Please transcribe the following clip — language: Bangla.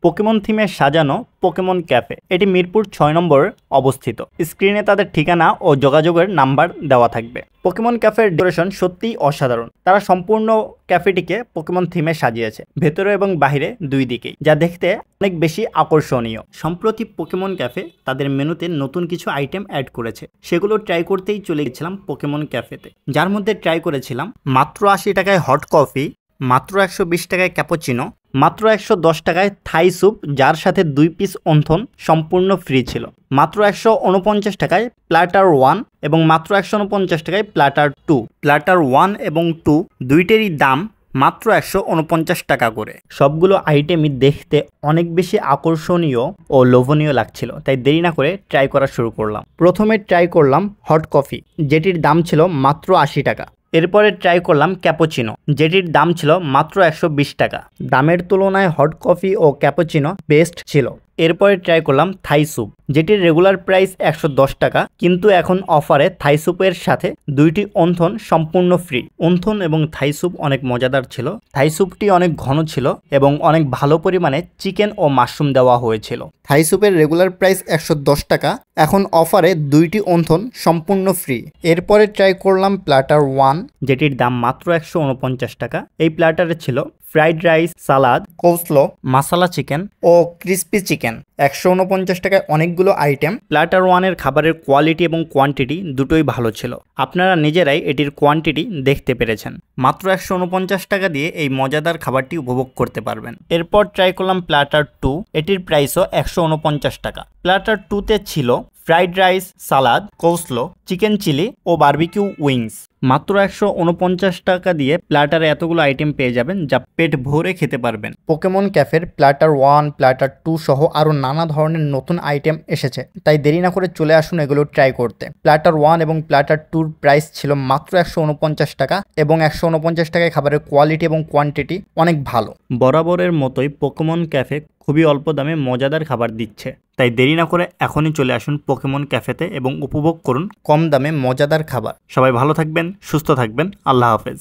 পোকেমন থিমে সাজানো পোকেমন ক্যাফে। এটি মিরপুর ৬ নম্বরে অবস্থিত। স্ক্রিনে তাদের ঠিকানা ও যোগাযোগের নাম্বার দেওয়া থাকবে। পোকেমন ক্যাফের ডেকোরেশন সত্যিই অসাধারণ। তারা সম্পূর্ণ ক্যাফেটিকে পোকেমন থিমে সাজিয়েছে, ভেতরে এবং বাহিরে দুই দিকেই, যা দেখতে অনেক বেশি আকর্ষণীয়। সম্প্রতি পোকেমন ক্যাফে তাদের মেনুতে নতুন কিছু আইটেম অ্যাড করেছে, সেগুলো ট্রাই করতেই চলে গেছিলাম পোকেমন ক্যাফেতে। যার মধ্যে ট্রাই করেছিলাম মাত্র ৮০ টাকায় হট কফি, মাত্র ১২০ টাকায় ক্যাপুচিনো, মাত্র ১১০ টাকায় থাই স্যুপ যার সাথে ২ পিস অন্থন সম্পূর্ণ ফ্রি ছিল, মাত্র ১৪৯ টাকায় প্ল্যাটার 1 এবং মাত্র ১৪৯ টাকায় প্ল্যাটার 2। প্ল্যাটার 1 এবং 2 দুইটারই দাম মাত্র ১৪৯ টাকা করে। সবগুলো আইটেমই দেখতে অনেক বেশি আকর্ষণীয় ও লোভনীয় লাগছিল, তাই দেরি না করে ট্রাই করা শুরু করলাম। প্রথমে ট্রাই করলাম হট কফি, যেটির দাম ছিল মাত্র ৮০ টাকা। এরপরে ট্রাই করলাম ক্যাপুচিনো, যেটির দাম ছিল মাত্র ১২০ টাকা। দামের তুলনায় হট কফি ও ক্যাপুচিনো বেস্ট ছিল। এরপরে ট্রাই করলাম থাই স্যুপ, যেটির রেগুলার প্রাইস ১১০ টাকা, কিন্তু এখন অফারে থাই স্যুপের সাথে দুইটি অন্থন সম্পূর্ণ ফ্রি। অন্থন এবং থাই স্যুপ অনেক মজাদার ছিল। থাই স্যুপটি অনেক ঘন ছিল এবং অনেক ভালো পরিমাণে চিকেন ও মাশরুম দেওয়া হয়েছিল। থাই স্যুপের রেগুলার প্রাইস ১১০ টাকা, এখন অফারে দুইটি অন্থন সম্পূর্ণ ফ্রি। এরপরে ট্রাই করলাম প্ল্যাটার 1, যেটির দাম মাত্র ১৪৯ টাকা। এই প্ল্যাটারে ছিল ফ্রাইড রাইস, সালাদ, কোসলো, মাসালা চিকেন ও ক্রিস্পি চিকেন। ১৪৯ টাকায় অনেকগুলো আইটেম। প্ল্যাটার 1-এর খাবারের কোয়ালিটি এবং কোয়ান্টিটি দুটোই ভালো ছিল। আপনারা নিজেরাই এটির কোয়ান্টিটি দেখতে পেরেছেন। মাত্র ১৪৯ টাকা দিয়ে এই মজাদার খাবারটি উপভোগ করতে পারবেন। এরপর ট্রাই করলাম প্ল্যাটার 2, এটির প্রাইসও ১৪৯ টাকা। প্ল্যাটার 2-তে ছিল ফ্রাইড রাইস, সালাদ, কোসলো, চিকেন চিলি ও বারবিকিউ উইংস। মাত্র ১৪৯ টাকা দিয়ে প্ল্যাটারে এতগুলো আইটেম পেয়ে যাবেন, যা পেট ভরে খেতে পারবেন। পোকেমন ক্যাফের প্ল্যাটার 1, প্ল্যাটার 2 সহ আরও নানা ধরনের নতুন আইটেম এসেছে, তাই দেরি না করে চলে আসুন এগুলো ট্রাই করতে। প্ল্যাটার 1 এবং প্ল্যাটার 2-র প্রাইস ছিল মাত্র ১৪৯ টাকা এবং ১৪৯ টাকায় খাবারের কোয়ালিটি এবং কোয়ান্টিটি অনেক ভালো। বরাবরের মতোই পোকেমন ক্যাফে খুবই অল্প দামে মজাদার খাবার দিচ্ছে, তাই দেরি না করে এখনই চলে আসুন পোকেমন ক্যাফেতে এবং উপভোগ করুন কম দামে মজাদার খাবার। সবাই ভালো থাকবেন, সুস্থ থাকবেন। আল্লাহ হাফেজ।